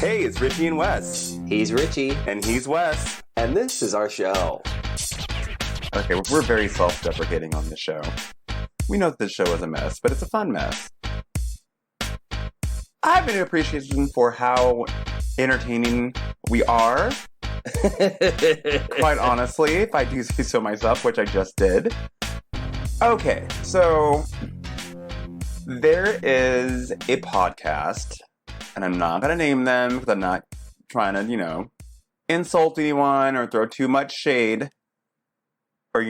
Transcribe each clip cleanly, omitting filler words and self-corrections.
Hey, it's Richie and Wes. He's Richie. And he's Wes. And this is our show. Okay, we're very self-deprecating on this show. We know that this show is a mess, but it's a fun mess. I have an appreciation for how entertaining we are. Quite honestly, if I do say so myself, which I just did. Okay, so there is a podcast, and I'm not going to name them because I'm not trying to, insult anyone or throw too much shade or,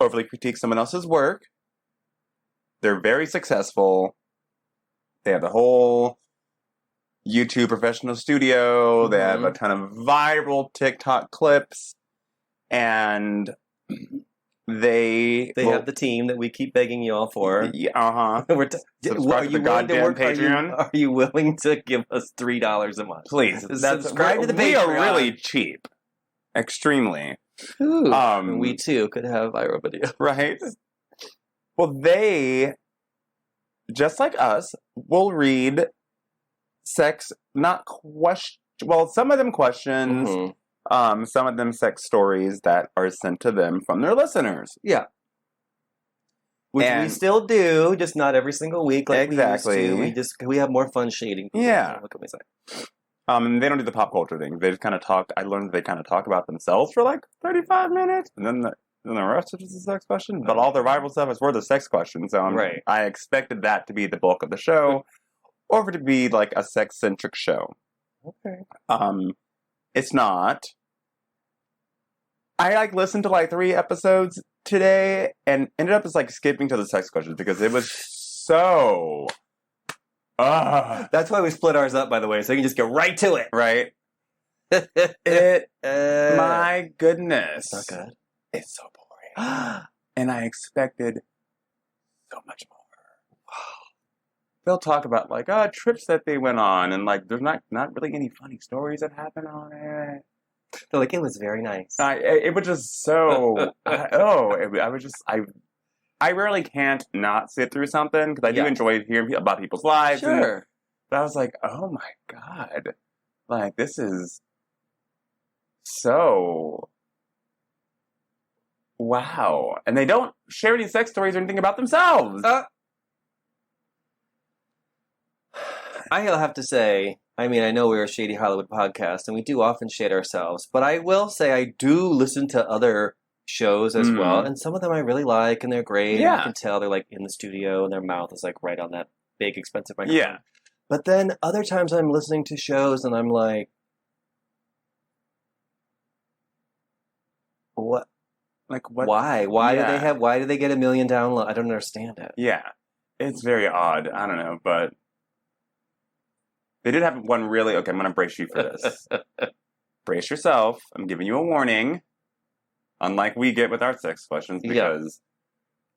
overly critique someone else's work. They're very successful. They have the whole YouTube professional studio. They have a ton of viral TikTok clips. And they have the team that we keep begging you all for. Uh-huh. Subscribe to the goddamn Patreon. Are you willing to give us $3 a month? Please. Subscribe to the Patreon. We are really cheap. Extremely. Ooh, we too could have viral video. Right? Well, they, just like us, will read sex, some of them questions, some of them sex stories that are sent to them from their listeners. Yeah. Which we still do, just not every single week like exactly. we used to. We have more fun shading. Yeah. What can we say? And they don't do the pop culture thing. They just kind of talk. I learned that they kind of talk about themselves for like 35 minutes, and then the rest is just a sex question. But all their viral stuff is for the sex question. So I expected that to be the bulk of the show, or for it to be like a sex-centric show. Okay. It's not. I listened to 3 episodes today and ended up just skipping to the sex questions because it was so. That's why we split ours up, by the way, so you can just get right to it. Right. My goodness. It's not good. It's so boring. And I expected so much more. They'll talk about trips that they went on, and there's not really any funny stories that happen on it. They're like, it was very nice. It was just so. I rarely can't not sit through something because I do enjoy hearing about people's lives. Sure. But I was like, oh my God. This is so. Wow. And they don't share any sex stories or anything about themselves. I'll have to say, I know we're a Shady Hollywood podcast, and we do often shade ourselves, but I will say I do listen to other shows as well, and some of them I really like, and they're great. Yeah. And you can tell they're in the studio, and their mouth is right on that big, expensive microphone. Yeah. But then other times I'm listening to shows, and I'm like, what? What? Why? Why do they get 1 million downloads? I don't understand it. Yeah. It's very odd. I don't know, but they did have one really... Okay, I'm going to brace you for this. Brace yourself. I'm giving you a warning. Unlike we get with our sex questions, because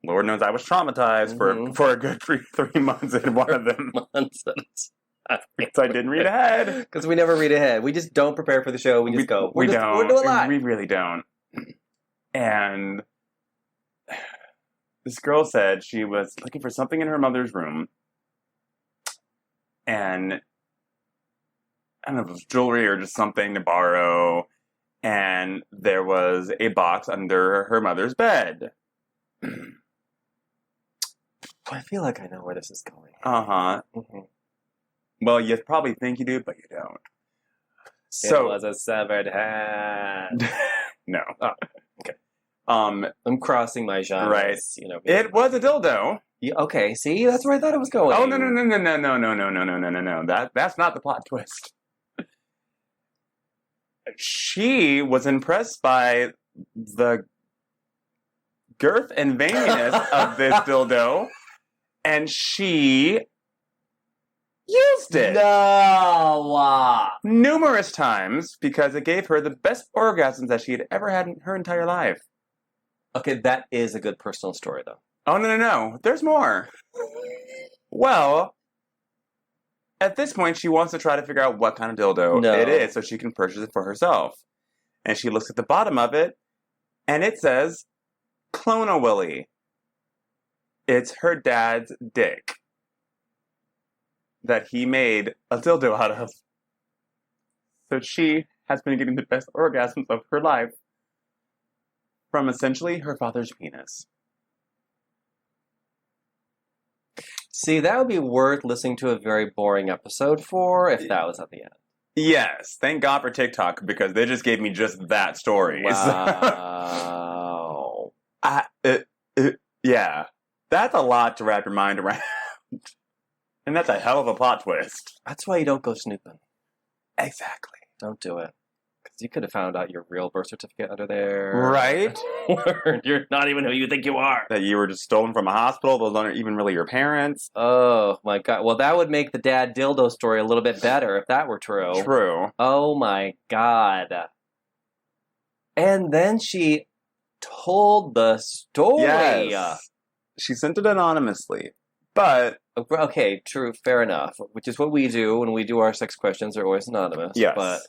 Lord knows I was traumatized for a good 3 months in one of them. Because I didn't read ahead. Because we never read ahead. We just don't prepare for the show. We just go. We're doing a lot. We really don't. And this girl said she was looking for something in her mother's room. And I don't know if it was jewelry or just something to borrow. And there was a box under her mother's bed. I feel like I know where this is going. Uh-huh. Mm-hmm. Well, you probably think you do, but you don't. It was a severed head. No. Oh, okay. I'm crossing my genres. Right. It was a dildo. Okay, see? That's where I thought it was going. Oh, no. That's not the plot twist. She was impressed by the girth and veininess of this dildo, and she used it. No! Numerous times, because it gave her the best orgasms that she had ever had in her entire life. Okay, that is a good personal story, though. Oh, no. There's more. Well, at this point, she wants to try to figure out what kind of dildo it is so she can purchase it for herself. And she looks at the bottom of it, and it says, Clone-A-Willy. It's her dad's dick that he made a dildo out of. So she has been getting the best orgasms of her life from essentially her father's penis. See, that would be worth listening to a very boring episode for if that was at the end. Yes. Thank God for TikTok because they just gave me just that story. Wow. Yeah. That's a lot to wrap your mind around. And that's a hell of a plot twist. That's why you don't go snooping. Exactly. Don't do it. Because you could have found out your real birth certificate under there. Right? You're not even who you think you are. That you were just stolen from a hospital. Those aren't even really your parents. Oh, my God. Well, that would make the dad dildo story a little bit better if that were true. True. Oh, my God. And then she told the story. Yes. She sent it anonymously. But... Okay, true, fair enough. Which is what we do when we do our sex questions. They're always anonymous. Yes. But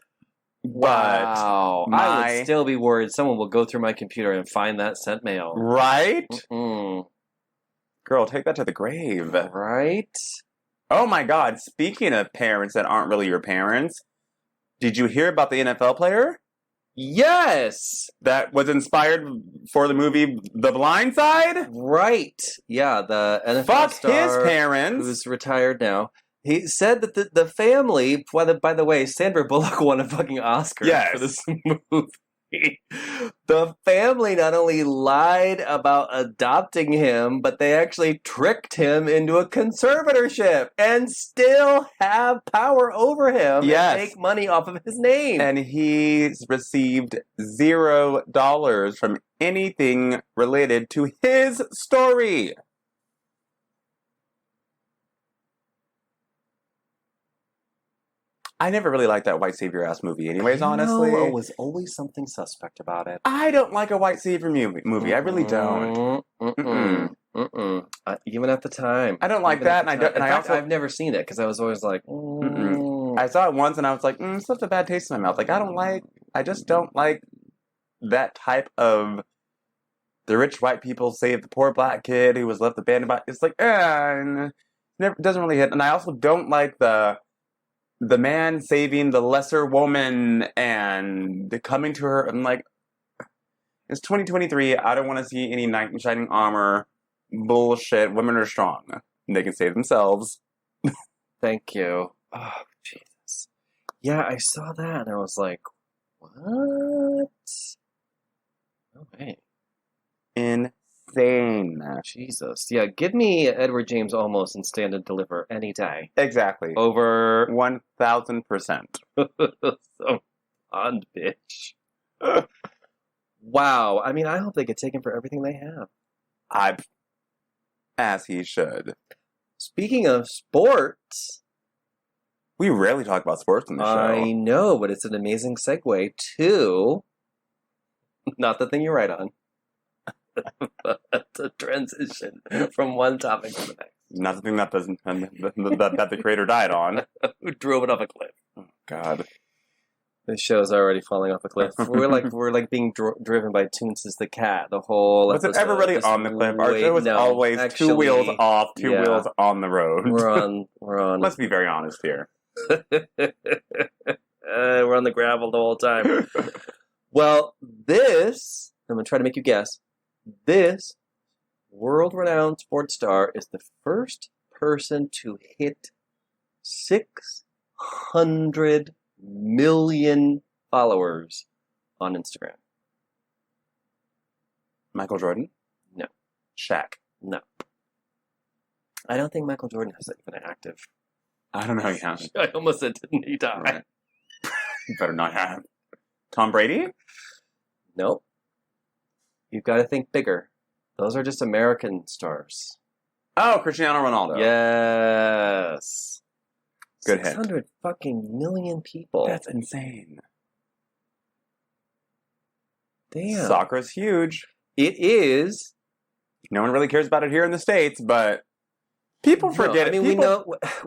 wow. I would still be worried someone will go through my computer and find that sent mail. Right? Mm-mm. Girl, take that to the grave. Right? Oh my God, speaking of parents that aren't really your parents, did you hear about the NFL player? Yes! That was inspired for the movie The Blind Side? Right. Yeah, the NFL Fuck star his parents. who's retired now. He said that the family, by the way, Sandra Bullock won a fucking Oscar for this movie. The family not only lied about adopting him, but they actually tricked him into a conservatorship and still have power over him and make money off of his name. And he's received $0 from anything related to his story. I never really liked that white savior-ass movie anyways, honestly. There was always something suspect about it. I don't like a white savior movie. I really don't. Even at the time. I don't like that. And I've never seen it because I was always like, I saw it once and I was like, it's such a bad taste in my mouth. Like, I just don't like that type of the rich white people save the poor black kid who was left abandoned by. It's like, it doesn't really hit. And I also don't like the man saving the lesser woman and coming to her. I'm like, it's 2023. I don't want to see any knight in shining armor bullshit. Women are strong. They can save themselves. Thank you. Oh, Jesus. Yeah, I saw that and I was like, what? Okay. Insane. Jesus. Yeah, give me Edward James Olmos and Stand and Deliver any day. Exactly. Over 1,000%. Some Bond bitch. Wow. I mean, I hope they get taken for everything they have. As he should. Speaking of sports. We rarely talk about sports in the show. I know, but it's an amazing segue to not the thing you write on. But a transition from one topic to the next. Not the thing that the creator died on. Who drove it off a cliff. Oh, God. This show's already falling off a cliff. We're like being driven by Toonces the cat. The whole was episode. it ever really on the cliff? Our show was always actually, 2 wheels off, 2 wheels on the road. We're on. Let's be very honest here. We're on the gravel the whole time. Well, this I'm gonna try to make you guess. This world-renowned sports star is the first person to hit 600 million followers on Instagram. Michael Jordan? No. Shaq? No. I don't think Michael Jordan has even an active. I don't know. Yeah. I almost said, didn't he die? Right. You better not have. Tom Brady? Nope. You've got to think bigger. Those are just American stars. Oh, Cristiano Ronaldo. Yes. Good hit. 600 fucking million people. That's insane. Damn. Soccer's huge. It is. No one really cares about it here in the States, but people forget it. I mean,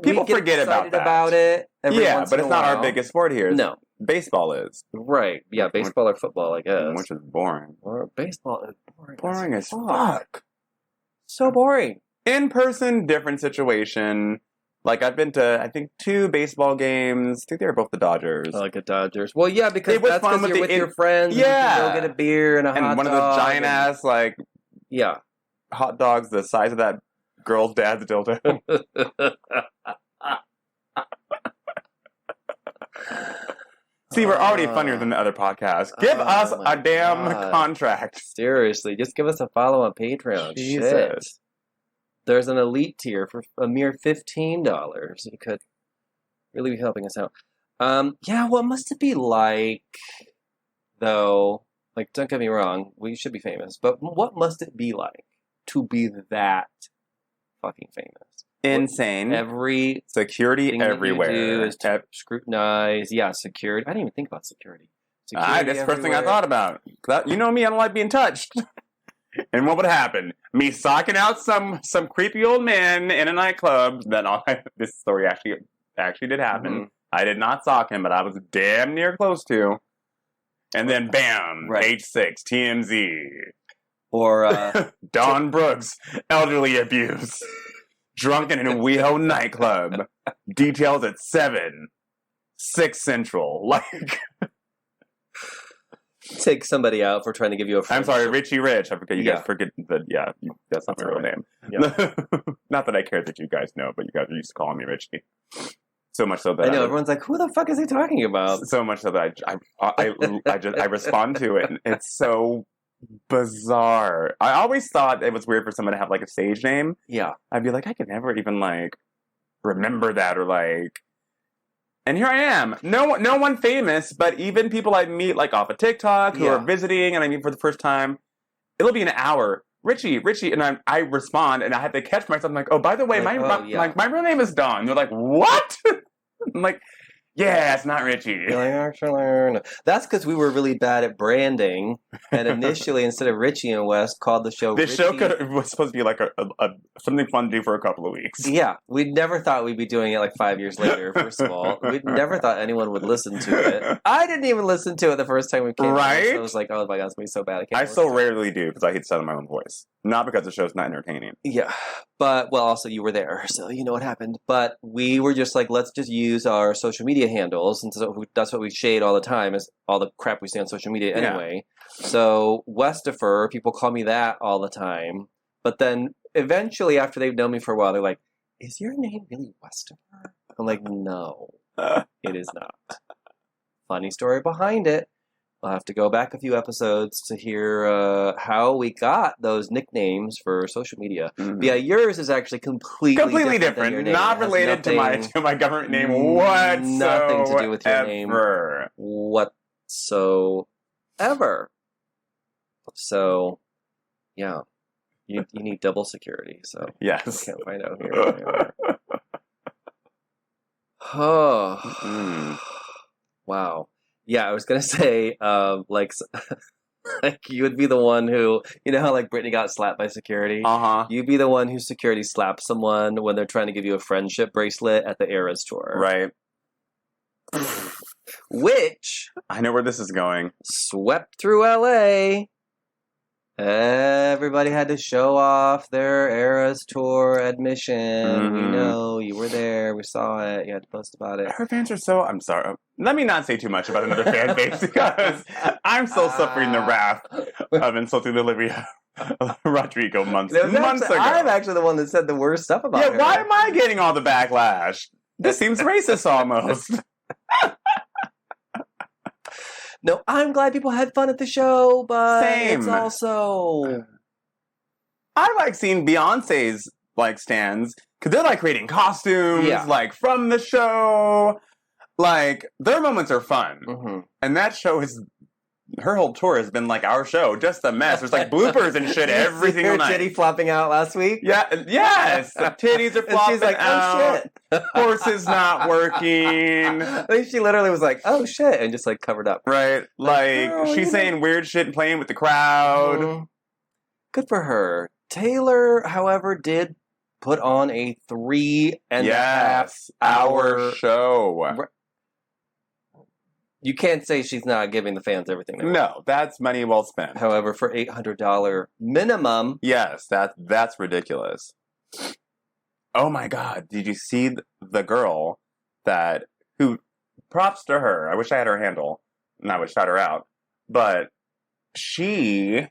people forget about it. Yeah, but it's not our biggest sport here. No. Baseball is. Right. Yeah, baseball or football, I guess. Which is boring. Or baseball is boring. Boring as fuck. So boring. In person, different situation. Like, I've been to, I think, 2 baseball games. I think they were both the Dodgers. I like the Dodgers. Well, yeah, because It was that's fun because with you're the- with your friends. yeah. And you can go get a beer and a And hot one of dog. those giant-ass, like, Yeah. hot dogs the size of that girl's dad's dildo. See, we're already funnier than the other podcasts. Give us my a damn God. contract. Seriously, just give us a follow on Patreon. Jesus. Shit. There's an elite tier for a mere $15. You could really be helping us out. Yeah, what must it be like, though? Like, don't get me wrong, we should be famous, but what must it be like to be that fucking famous? Insane. Every Security thing that you everywhere. do is scrutinized. Yeah, security. I didn't even think about security. That's the first thing I thought about. You know me, I don't like being touched. And what would happen? Me socking out some creepy old man in a nightclub. This story actually did happen. Mm-hmm. I did not sock him, but I was damn near close to. And then bam, Right. H6, TMZ. Or, Don Brooks, elderly abuse. Drunken in a WeHo nightclub. Details at 7. 6 Central. Like, take somebody out for trying to give you a I'm sorry, Richie Rich. I forget you Yeah. guys forget that. Yeah, that's not my real name. Yeah. Not that I care that you guys know, but you guys are used to calling me Richie. So much so that I know, everyone's like, who the fuck is he talking about? So much so that I respond to it. And it's so bizarre. I always thought it was weird for someone to have like a stage name. Yeah. I'd be like, I could never even like remember that or like. And here I am. No one famous, but even people I meet like off of TikTok who Yeah. are visiting and I meet for the first time, it'll be an hour. Richie, and I respond and I have to catch myself. I'm like, oh, by the way, Like, my real name is Don. They're like, what? I'm like, yeah, it's not Richie. You're like, actually, no. That's because we were really bad at branding, and initially, instead of Richie and West, called the show This Richie. show was supposed to be like a something fun to do for a couple of weeks. Yeah, we never thought we'd be doing it like 5 years later, first of all. We never thought anyone would listen to it. I didn't even listen to it the first time we came out. Right? I was like, oh my god, it's going to be so bad. I so rarely do because I hate sounding my own voice. Not because the show's not entertaining. Yeah, but, well, also you were there, so you know what happened. But we were just like, let's just use our social media handles, and so that's what we shade all the time, is all the crap we say on social media anyway. Yeah. So, Westifer, people call me that all the time. But then, eventually, after they've known me for a while, they're like, is your name really Westifer? I'm like, no, it is not. Funny story behind it. I'll have to go back a few episodes to hear how we got those nicknames for social media. Mm-hmm. Yeah, yours is actually completely different. Than your not related to my government name whatsoever. Nothing to do with your name whatsoever. So, yeah, you need double security. So yes, I can't find out here. Oh, wow. Yeah, I was gonna say, like you would be the one who, you know how like Britney got slapped by security? Uh-huh. You'd be the one who security slaps someone when they're trying to give you a friendship bracelet at the Eras tour. Right. Which I know where this is going. Swept through LA. Everybody had to show off their Eras tour admission. Mm-hmm. We know, you were there, we saw it, you had to post about it. Her fans are so... I'm sorry. Let me not say too much about another fan base because I'm still suffering the wrath of insulting Olivia Rodrigo months ago. I'm actually the one that said the worst stuff about her. Yeah, why am I getting all the backlash? This seems racist almost. No, I'm glad people had fun at the show, but Same. It's also... I like seeing Beyonce's like stands because they're like creating costumes, like from the show. Like their moments are fun, and that show is her whole tour has been like our show, just a mess. There's like bloopers and shit every single night. Her titty flopping out last week. Yeah, yes, the titties are flopping. And she's like, "Oh shit, horse is not working." I think she literally was like, "Oh shit," and just like covered up. Right, like she's saying weird shit and playing with the crowd. Good for her. Taylor, however, did put on a 3.5 hour show. You can't say she's not giving the fans everything they want. No, that's money well spent. However, for $800 minimum... Yes, that's ridiculous. oh my God, did you see the girl who, props to her. I wish I had her handle and I would shout her out. But she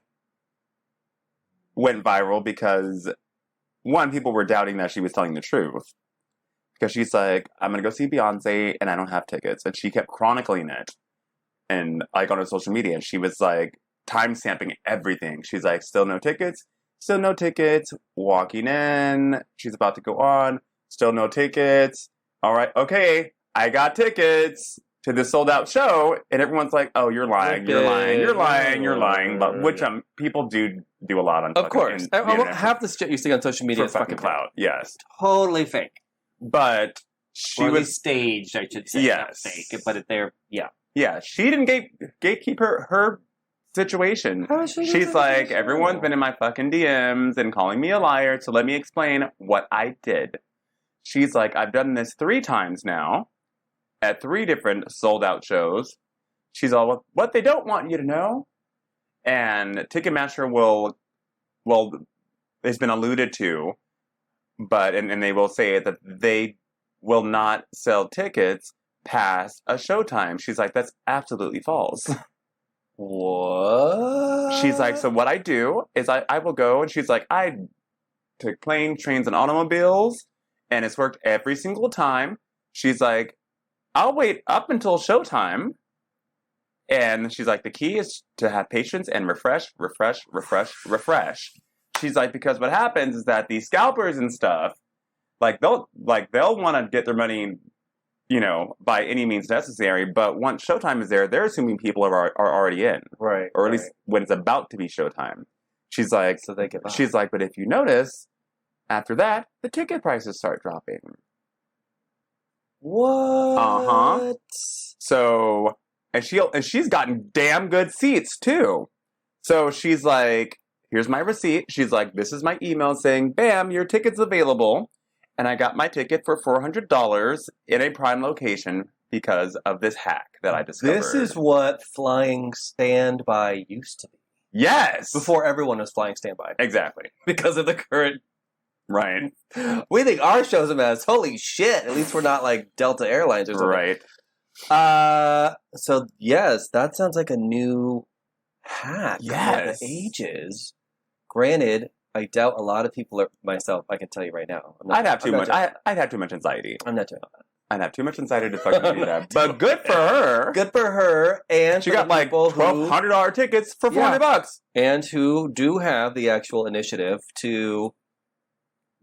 went viral because, one, people were doubting that she was telling the truth. Because she's like, I'm going to go see Beyonce and I don't have tickets. And she kept chronicling it. And like on her social media, and she was like time-stamping everything. She's like, still no tickets, walking in. She's about to go on, still no tickets. All right, okay, I got tickets to this sold-out show. And everyone's like, oh, you're lying. But which people do a lot on. Of course. Half the shit you see on social media is fucking clout. Yes. Totally fake. But she was staged, I should say. Yes. Not fake, but Yeah, she didn't gatekeep her situation. How is she? She's like, everyone's been in my fucking DMs and calling me a liar, so let me explain what I did. She's like, I've done this 3 times now at 3 different sold-out shows. She's all, what they don't want you to know. And Ticketmaster it's been alluded to, but, and they will say that they will not sell tickets past a showtime. She's like, that's absolutely false. What? She's like, so what I do is I will go, and she's like, I took planes, trains, and automobiles, and it's worked every single time. She's like, I'll wait up until showtime. And she's like, the key is to have patience and refresh. She's like, because what happens is that these scalpers and stuff, they'll want to get their money, by any means necessary. But once showtime is there, they're assuming people are already in, right? Or at least when it's about to be showtime. She's like, so they get behind. She's like, but if you notice, after that, the ticket prices start dropping. What? So, and she's gotten damn good seats too. So she's like, here's my receipt. She's like, this is my email saying, bam, your ticket's available. And I got my ticket for $400 in a prime location because of this hack that I discovered. This is what flying standby used to be. Yes! Before everyone was flying standby. Exactly. Because of the current... Right. We think our show's a mess. Holy shit. At least we're not like Delta Airlines or something. Right. So, yes, that sounds like a new hack. Yes. For the ages. Granted, I doubt a lot of people are, myself, I can tell you right now. I'd have too much anxiety. I'm not doing that. I'd have too much anxiety to fucking do that. But good for her. Good for her. And she got like $1,200 tickets for $400. And who do have the actual initiative to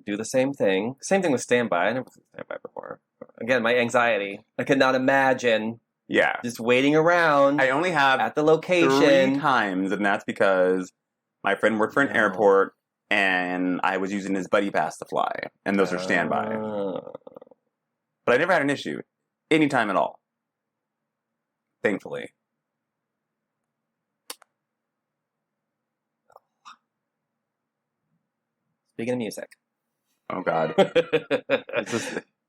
do the same thing. Same thing with standby. I never did standby before. Again, my anxiety. I could not imagine just waiting around. I only have at the location 3 times, and that's because my friend worked for an airport and I was using his buddy pass to fly. And those are standby. But I never had an issue. Anytime at all. Thankfully. Speaking of music. Oh, God.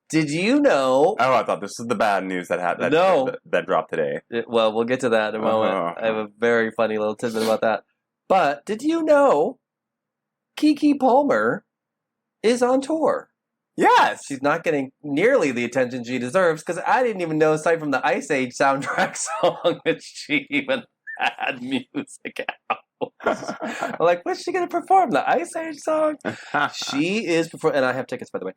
Did you know... Oh, I thought this was the bad news that happened. That dropped today. Well, we'll get to that in a moment. I have a very funny little tidbit about that. But did you know Keke Palmer is on tour? Yes! She's not getting nearly the attention she deserves, because I didn't even know, aside from the Ice Age soundtrack song, that she even had music out. I'm like, what's she going to perform? The Ice Age song? She is performing, and I have tickets, by the way.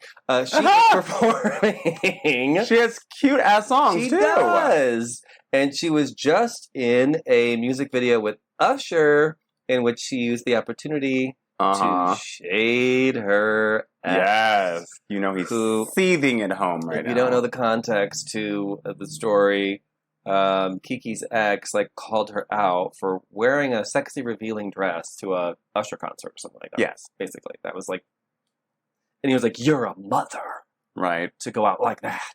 She is performing. She has cute-ass songs, too. She does. And she was just in a music video with Usher, in which she used the opportunity to shade her ex. Yes. You know he's seething at home right now. If you don't know the context to the story, Keke's ex called her out for wearing a sexy revealing dress to a Usher concert or something like that. Yes. Basically. That was and he was like, you're a mother. Right. To go out like that.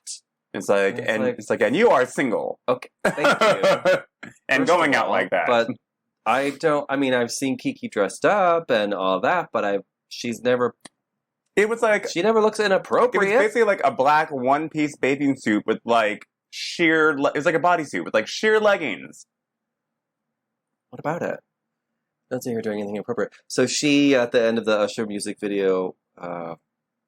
It's like, and you are single. Okay. Thank you. And going out like that. But I've seen Keke dressed up and all that, but she's never... It was like... She never looks inappropriate. It was basically like a black one-piece bathing suit with sheer... It was like a bodysuit with sheer leggings. What about it? Don't say you're doing anything inappropriate. So she, at the end of the Usher music video,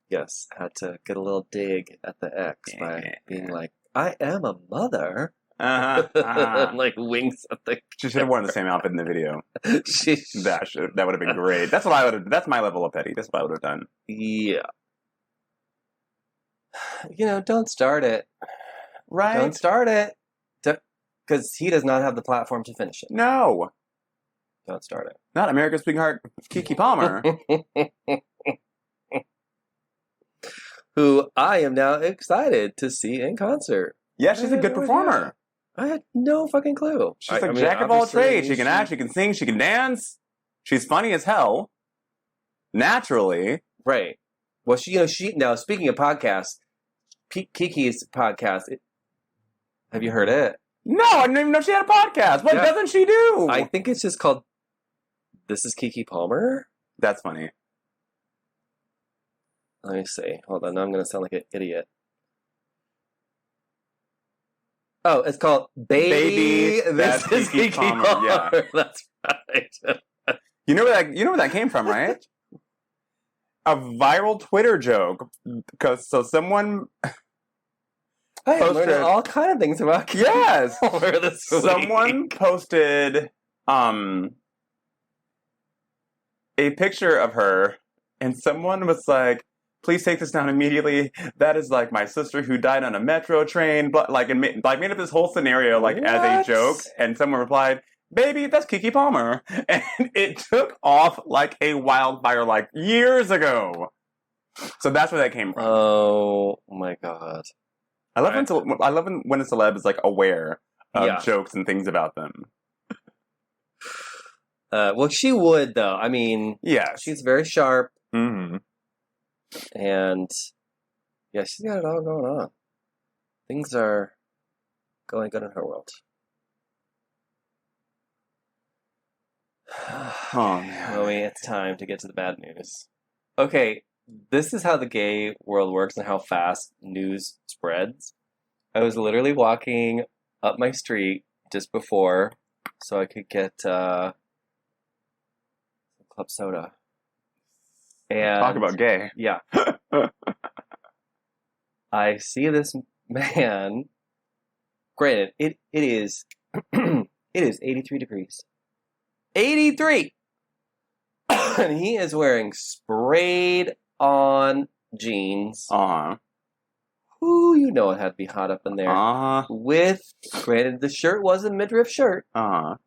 Yes, had to get a little dig at the ex by being like, I am a mother. Like winks at the She should have worn the same outfit in the video. That would have been great. That's my level of petty. That's what I would have done. Yeah. Don't start it. Right? Don't start it. Because he does not have the platform to finish it. No. Don't start it. Not America's sweetheart, Keke Palmer. Who I am now excited to see in concert. Yeah, she's a good performer. I had no fucking clue. She's like jack of all trades. She can act, she can sing, she can dance. She's funny as hell. Naturally. Right. Well, now, speaking of podcasts, Kiki's podcast, have you heard it? No, I didn't even know she had a podcast. What doesn't she do? I think it's just called This is Keke Palmer. That's funny. Let me see. Hold on. Now I'm going to sound like an idiot. Oh, it's called Baby This is Keke Palmer. Yeah. That's right. You know where that came from, right? A viral Twitter joke. So someone I am learning all kind of things about Keke. Yes. Palmer this Someone week. posted a picture of her, and someone was like, please take this down immediately. That is like my sister who died on a metro train. But made up this whole scenario as a joke. And someone replied, baby, that's Keke Palmer. And it took off like a wildfire years ago. So that's where that came from. Oh my god. I love when a celeb is aware of jokes and things about them. Well, she would though. I mean, yes, she's very sharp. Mm-hmm. And yeah, she's got it all going on. Things are going good in her world. Oh man. Chloe, it's time to get to the bad news. Okay, this is how the gay world works and how fast news spreads. I was literally walking up my street just before so I could get club soda. And talk about gay. Yeah. I see this man. Granted, it is it is 83 degrees. 83! And he is wearing sprayed on jeans. Uh-huh. Ooh, it had to be hot up in there. Uh-huh. Granted, the shirt was a midriff shirt. Uh-huh.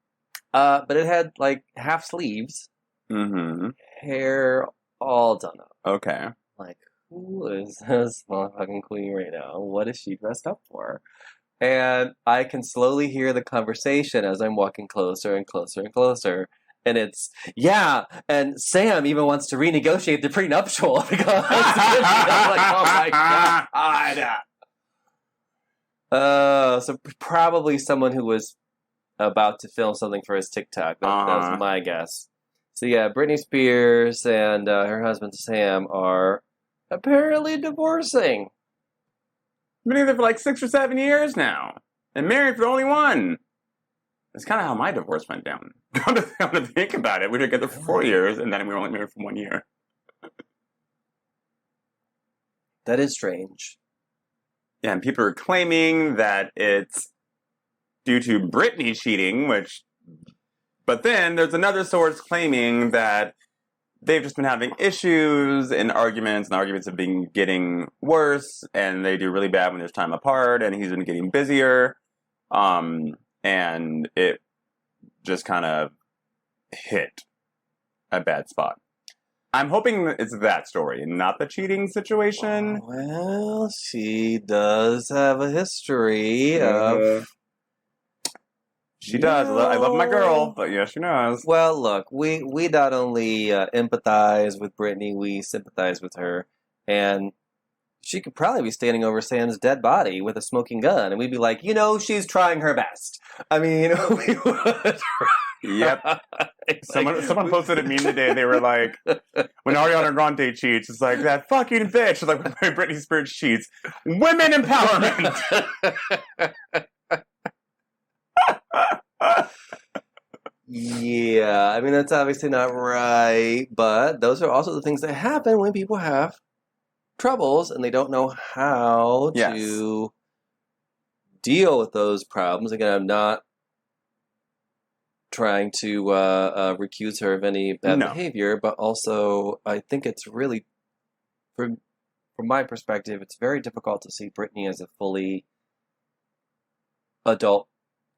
But it had half sleeves. Mm-hmm. Hair all done up. Okay. Who is this motherfucking queen right now? What is she dressed up for? And I can slowly hear the conversation as I'm walking closer and closer and closer. And it's, and Sam even wants to renegotiate the prenuptial because oh my God. So probably someone who was about to film something for his TikTok. That's my guess. So yeah, Britney Spears and her husband Sam are apparently divorcing. Been together for 6 or 7 years now, and married for only one. That's kind of how my divorce went down. Come to think about it, we were together for 4 years, and then we were only married for 1 year. That is strange. Yeah, and people are claiming that it's due to Britney cheating, but then there's another source claiming that they've just been having issues and arguments have been getting worse, and they do really bad when there's time apart, and he's been getting busier. And it just kind of hit a bad spot. I'm hoping it's that story, not the cheating situation. Well, she does have a history of... She does. I love my girl, but yeah, she knows. Well, look, we not only empathize with Britney, we sympathize with her. And she could probably be standing over Sam's dead body with a smoking gun, and we'd be like, she's trying her best. I mean, we would. Yep. Someone posted a meme today. They were like, when Ariana Grande cheats, it's like, that fucking bitch. It's like, when Britney Spears cheats, women empowerment. Yeah, I mean, that's obviously not right, but those are also the things that happen when people have troubles and they don't know how to deal with those problems. Again, I'm not trying to recuse her of any bad behavior, but also I think it's really, from my perspective, it's very difficult to see Britney as a fully adult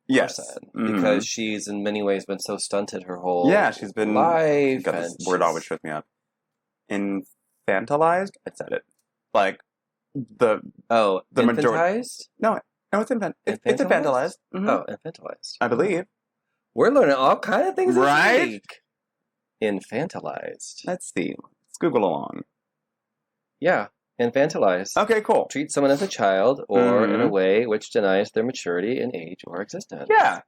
person because she's in many ways been so stunted her whole she's been life. Got this word always trips me up. Infantilized? I said it. Like the majority. No, it's infantilized. Mm-hmm. Oh, infantilized. I believe. We're learning all kind of things right? this week. Infantilized. Let's see. Let's Google along. Yeah, infantilized. Okay, cool. Treat someone as a child or in a way which denies their maturity in age or existence. Yeah.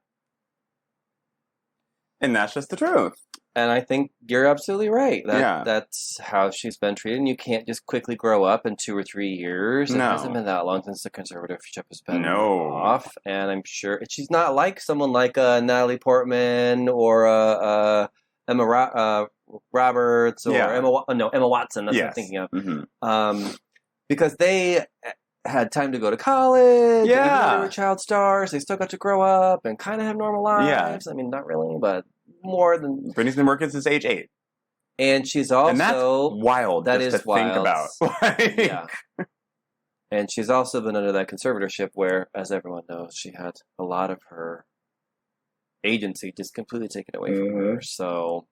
And that's just the truth. And I think you're absolutely right. That's how she's been treated. And you can't just quickly grow up in 2 or 3 years. It hasn't been that long since the conservatorship has been off. And I'm sure she's not like someone like Natalie Portman or Emma Roberts or Emma Watson. That's what I'm thinking of. Mm-hmm. Because they had time to go to college. Even though they were child stars, they still got to grow up and kind of have normal lives. I mean, not really, but more than... Britney's been working since age 8. And she's also... And that's wild that is wild. Think about. Yeah. And she's also been under that conservatorship where, as everyone knows, she had a lot of her agency just completely taken away from her. So...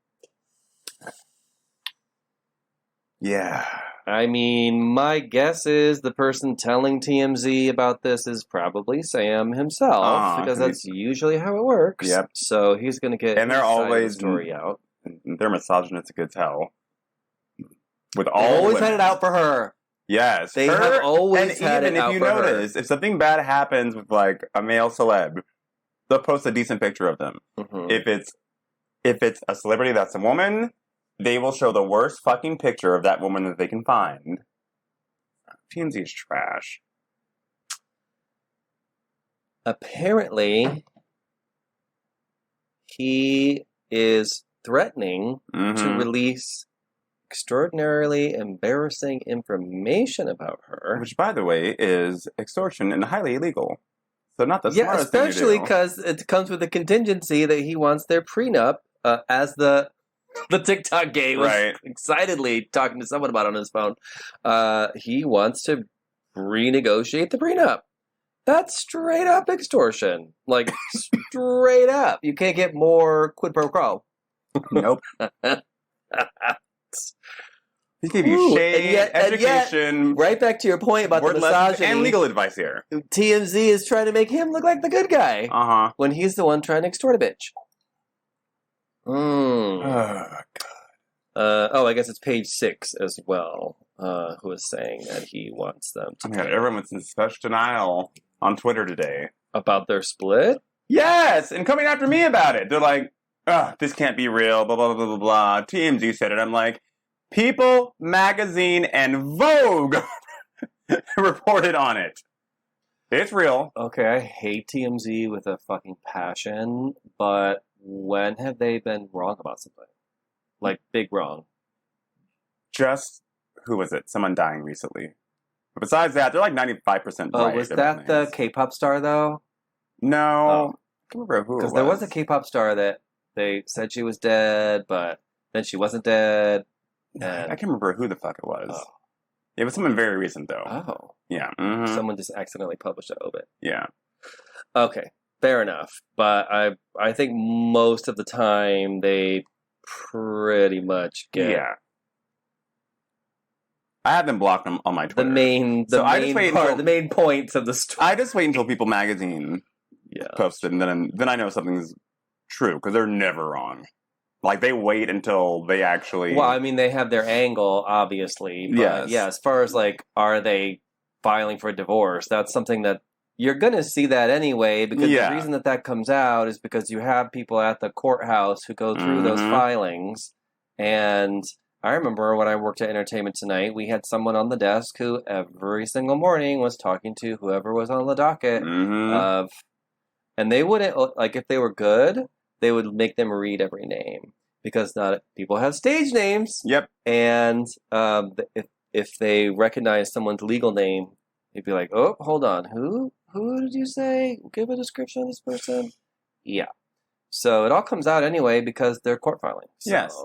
Yeah. I mean, my guess is the person telling TMZ about this is probably Sam himself, because that's usually how it works. Yep. So he's going to get they're always the story out. They're misogynistic as hell. They've always had it out for her. Yes. They have always had it out for her. And even if you notice, if something bad happens with like a male celeb, they'll post a decent picture of them. Mm-hmm. If it's a celebrity that's a woman, they will show the worst fucking picture of that woman that they can find. TMZ is trash. Apparently, he is threatening to release extraordinarily embarrassing information about her. Which, by the way, is extortion and highly illegal. So not the smartest thing to do. Especially because it comes with a contingency that he wants their prenup as the TikTok gay was excitedly talking to someone about on his phone. He wants to renegotiate the prenup. That's straight up extortion. Like, straight up. You can't get more quid pro quo. Nope. He gave you shade, education. Right back to your point about the misogyny. And legal advice here. TMZ is trying to make him look like the good guy. When he's the one trying to extort a bitch. Oh, God. I guess it's page 6 as well, who is saying that he wants them to... everyone's in such denial on Twitter today. About their split? Yes, and coming after me about it. They're like, this can't be real, blah, blah, blah, blah, blah. TMZ said it. I'm like, People Magazine and Vogue reported on it. It's real. Okay, I hate TMZ with a fucking passion, but when have they been wrong about something? Like, big wrong. Just, who was it? Someone dying recently. But besides that, they're like 95% right. Oh, was that the K-pop star, though? No. I can't remember who it was. Because there was a K-pop star that they said she was dead, but then she wasn't dead. I can't remember who the fuck it was. Oh. It was someone very recent, though. Oh. Yeah. Mm-hmm. Someone just accidentally published a obit. Yeah. Okay. Fair enough. But I think most of the time they pretty much get... Yeah. I have them blocked on my Twitter. The main points of the story. I just wait until People Magazine posts it, and then I know something's true, because they're never wrong. Like, they wait until they actually... Well, I mean, they have their angle, obviously. But yeah, as far as, like, are they filing for divorce, that's something that you're going to see that anyway, because the reason that comes out is because you have people at the courthouse who go through those filings. And I remember when I worked at Entertainment Tonight, we had someone on the desk who every single morning was talking to whoever was on the docket of... And they wouldn't, like, if they were good... They would make them read every name because not people have stage names. Yep. And if if they recognize someone's legal name, they'd be like, "Oh, hold on, who did you say? Give a description of this person." Yeah. So it all comes out anyway because they're court filing. So... Yes.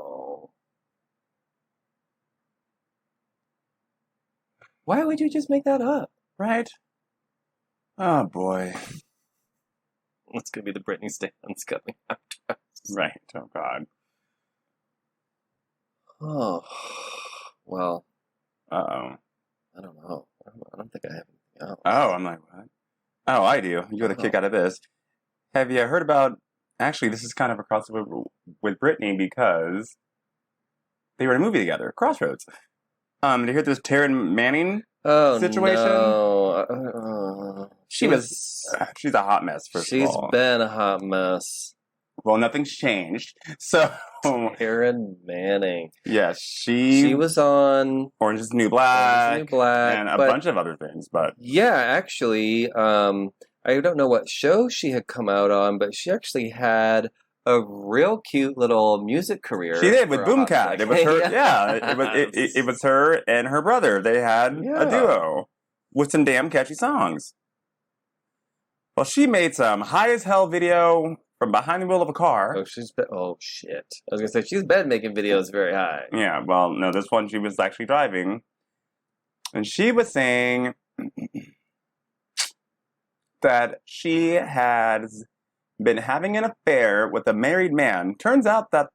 Why would you just make that up? Right? Oh, boy. It's going to be the Britney stands coming after us. Right. Oh, God. Oh. Well. Uh-oh. I don't know. I don't think I have anything else. Oh, I'm like, what? Oh, I do. You got a kick out of this. Have you heard about... Actually, this is kind of a crossover with Britney because they were in a movie together, Crossroads. Did you hear this Taryn Manning situation? No. She's a hot mess, first of all. She's been a hot mess. Well, nothing's changed. So Taryn Manning. Yeah, she was on Orange is the New Black, and a bunch of other things. But yeah, actually, I don't know what show she had come out on, but she actually had a real cute little music career. She did with Boomcat. It was her. Yeah, it was her and her brother. They had a duo with some damn catchy songs. Well, she made some high as hell video from behind the wheel of a car. Oh shit! I was gonna say she's been making videos very high. Yeah. Well, no, this one she was actually driving, and she was saying that she has been having an affair with a married man. Turns out that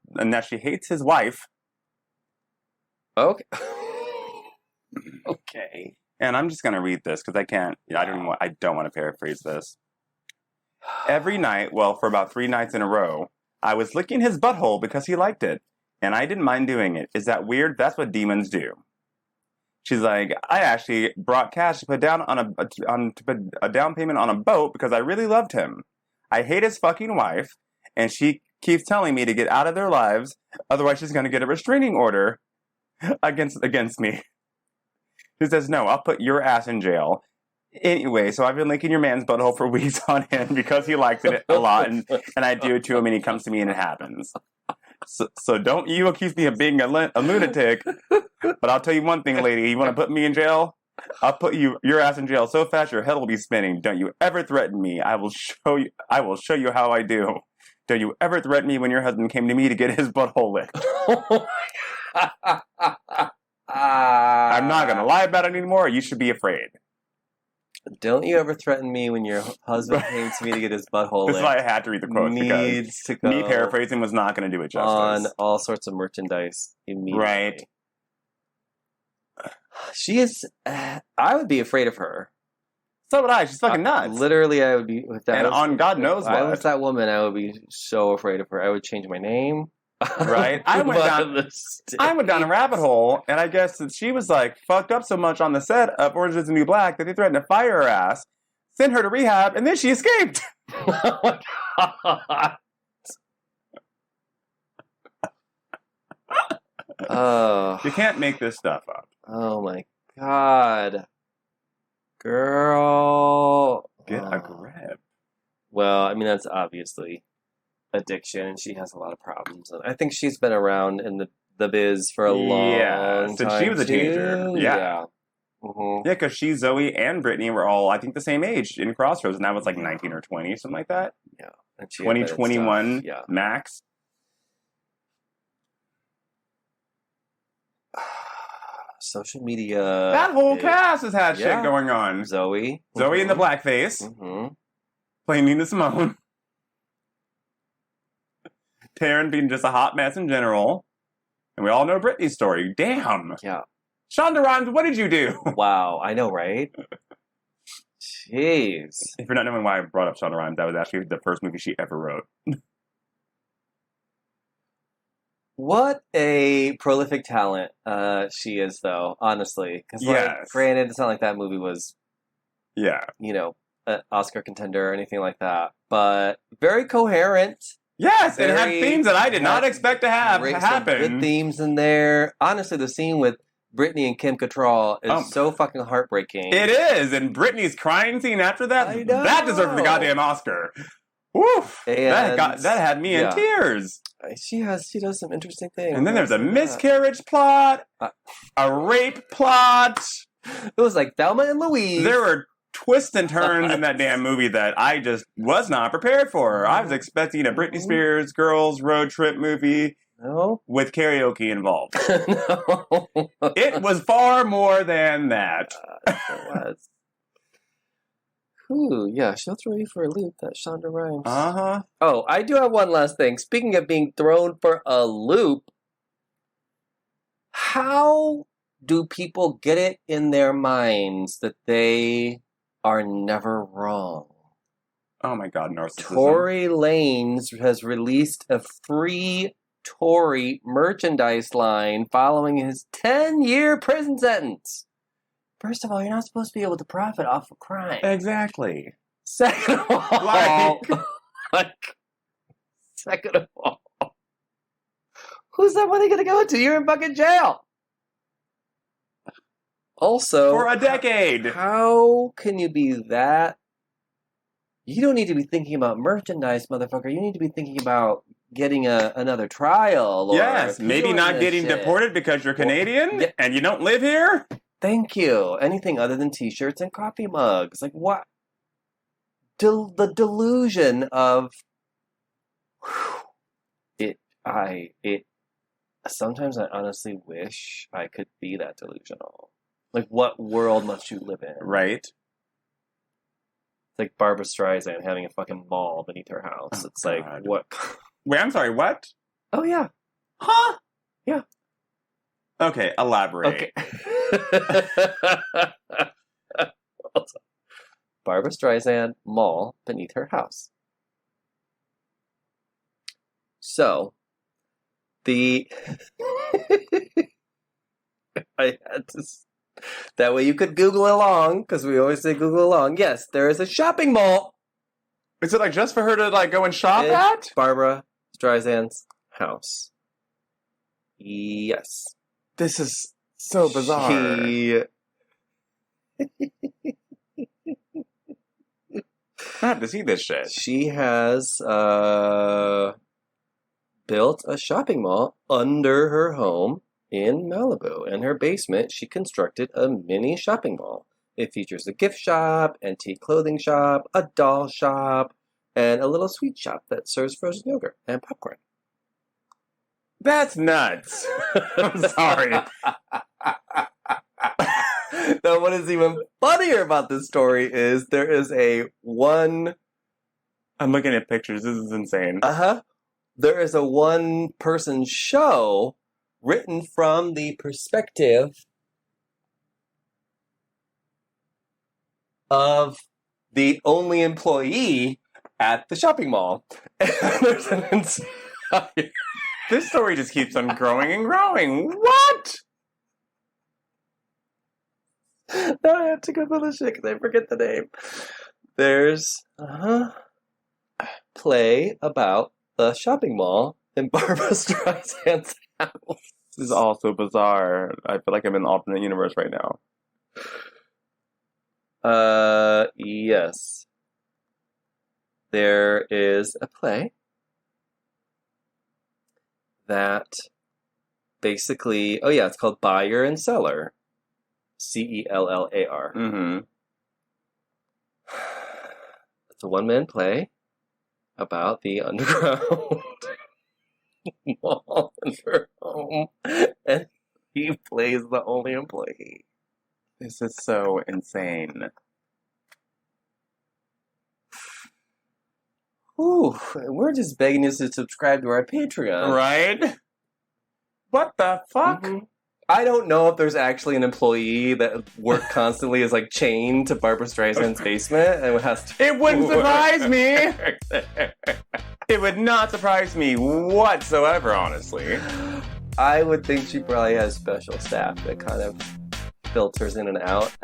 she hates his wife. Okay. Okay. And I'm just gonna read this because I can't. I don't want to paraphrase this. Every night, well, for about 3 nights in a row, I was licking his butthole because he liked it, and I didn't mind doing it. Is that weird? That's what demons do. She's like, I actually brought cash to put down to put a down payment on a boat because I really loved him. I hate his fucking wife, and she keeps telling me to get out of their lives, otherwise she's going to get a restraining order against me. She says, no, I'll put your ass in jail. Anyway, so I've been licking your man's butthole for weeks on end because he likes it a lot, and I do it to him, and he comes to me, and it happens. So don't you accuse me of being a lunatic, but I'll tell you one thing, lady. You want to put me in jail? I'll put your ass in jail so fast your head will be spinning. Don't you ever threaten me. I will show you how I do. Don't you ever threaten me when your husband came to me to get his butthole licked. I'm not going to lie about it anymore. You should be afraid. Don't you ever threaten me when your husband came to me to get his butthole licked. That's why I had to read the quote. Needs to go. Me paraphrasing was not going to do it justice. On all sorts of merchandise immediately. Right. She is... I would be afraid of her. So would I. She's fucking nuts. Literally, I would be... With that, and on God knows what. If I was that woman, I would be so afraid of her. I would change my name. Right? I went down a rabbit hole, and I guess that she was like fucked up so much on the set of Orange is the New Black that they threatened to fire her ass, send her to rehab, and then she escaped. Oh my God. Oh. You can't make this stuff up. Oh my God. Girl. Get a grip. Well, I mean, that's obviously addiction, and she has a lot of problems. And I think she's been around in the biz for a long time. Since she was a teenager. Yeah. Mm-hmm. Yeah, because she, Zoe, and Britney were all, I think, the same age in Crossroads, and that was like 19 or 20, something like that. Yeah. 2021 max. Social media. That whole cast has had shit going on. Zoe in the blackface. Mm-hmm. Playing Nina Simone. Taryn being just a hot mess in general. And we all know Britney's story. Damn. Yeah. Shonda Rhimes, what did you do? Wow, I know, right? Jeez. If you're not knowing why I brought up Shonda Rhimes, that was actually the first movie she ever wrote. What a prolific talent she is, though, honestly. Because, granted, it's not like that movie was, an Oscar contender or anything like that. But very coherent. Yes, it had themes that I did not expect to have happen. Good themes in there. Honestly, the scene with Britney and Kim Cattrall is so fucking heartbreaking. It is, and Britney's crying scene after that, that deserves the goddamn Oscar. Woof! And That had me in tears. She does some interesting things. And then there's a miscarriage plot, a rape plot. It was like Thelma and Louise. There were twists and turns in that damn movie that I just was not prepared for. I was expecting a Britney Spears girls road trip movie with karaoke involved. No. It was far more than that. It was. Ooh, yeah, she'll throw you for a loop, that Shonda Rhimes. Uh-huh. Oh, I do have one last thing. Speaking of being thrown for a loop, how do people get it in their minds that they are never wrong? Oh my God, narcissism. Tory Lanez has released a free Tory merchandise line following his 10-year prison sentence. First of all, you're not supposed to be able to profit off of crime. Exactly. Second of all, second of all, who's that money going to go to? You're in fucking jail. Also, for a decade. How can you be that? You don't need to be thinking about merchandise, motherfucker. You need to be thinking about getting another trial. Or yes, maybe not getting deported because you're Canadian and you don't live here. Thank you. Anything other than t-shirts and coffee mugs. Like what? The delusion of it. Sometimes I honestly wish I could be that delusional. Like, what world must you live in? Right. It's like Barbra Streisand having a fucking mall beneath her house. It's God. Like, what? Wait, I'm sorry, what? Oh, yeah. Huh? Yeah. Okay, elaborate. Okay. Barbra Streisand mall beneath her house. So, I had to... That way you could Google along, because we always say Google along. Yes, there is a shopping mall. Is it like just for her to like go and shop at? Barbra Streisand's house. Yes. This is so bizarre. I have to see this shit. She has built a shopping mall under her home in Malibu. In her basement, she constructed a mini shopping mall. It features a gift shop, antique clothing shop, a doll shop, and a little sweet shop that serves frozen yogurt and popcorn. That's nuts. I'm sorry. Now, what is even funnier about this story is there is I'm looking at pictures. This is insane. There is a one-person show written from the perspective of the only employee at the shopping mall. There's an entire... This story just keeps on growing and growing. What? Now I have to go for the shit because I forget the name. There's play about the shopping mall in Barbra Streisand's house. This is also bizarre. I feel like I'm in an alternate universe right now. Yes. There is a play that basically, it's called Buyer and Seller. Cellar. Mm-hmm. It's a one-man play about the underground mall in her home, and he plays the only employee. This is so insane. Ooh, we're just begging you to subscribe to our Patreon. Right? What the fuck? Mm-hmm. I don't know if there's actually an employee that work constantly is like chained to Barbra Streisand's basement and has to. It wouldn't surprise me. It would not surprise me whatsoever, honestly. I would think she probably has special staff that kind of filters in and out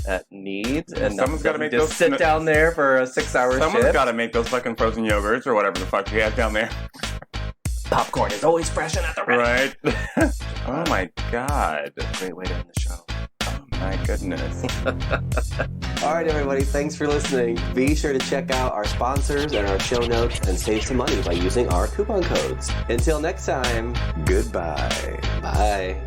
at needs, and someone's got to make just sit down there for a 6-hour shift. Someone's got to make those fucking frozen yogurts or whatever the fuck you have down there. Popcorn is always fresh and at the ready. Right? Oh my God. Great way to end the show. My goodness. All right, everybody. Thanks for listening. Be sure to check out our sponsors and our show notes and save some money by using our coupon codes. Until next time, Goodbye. bye.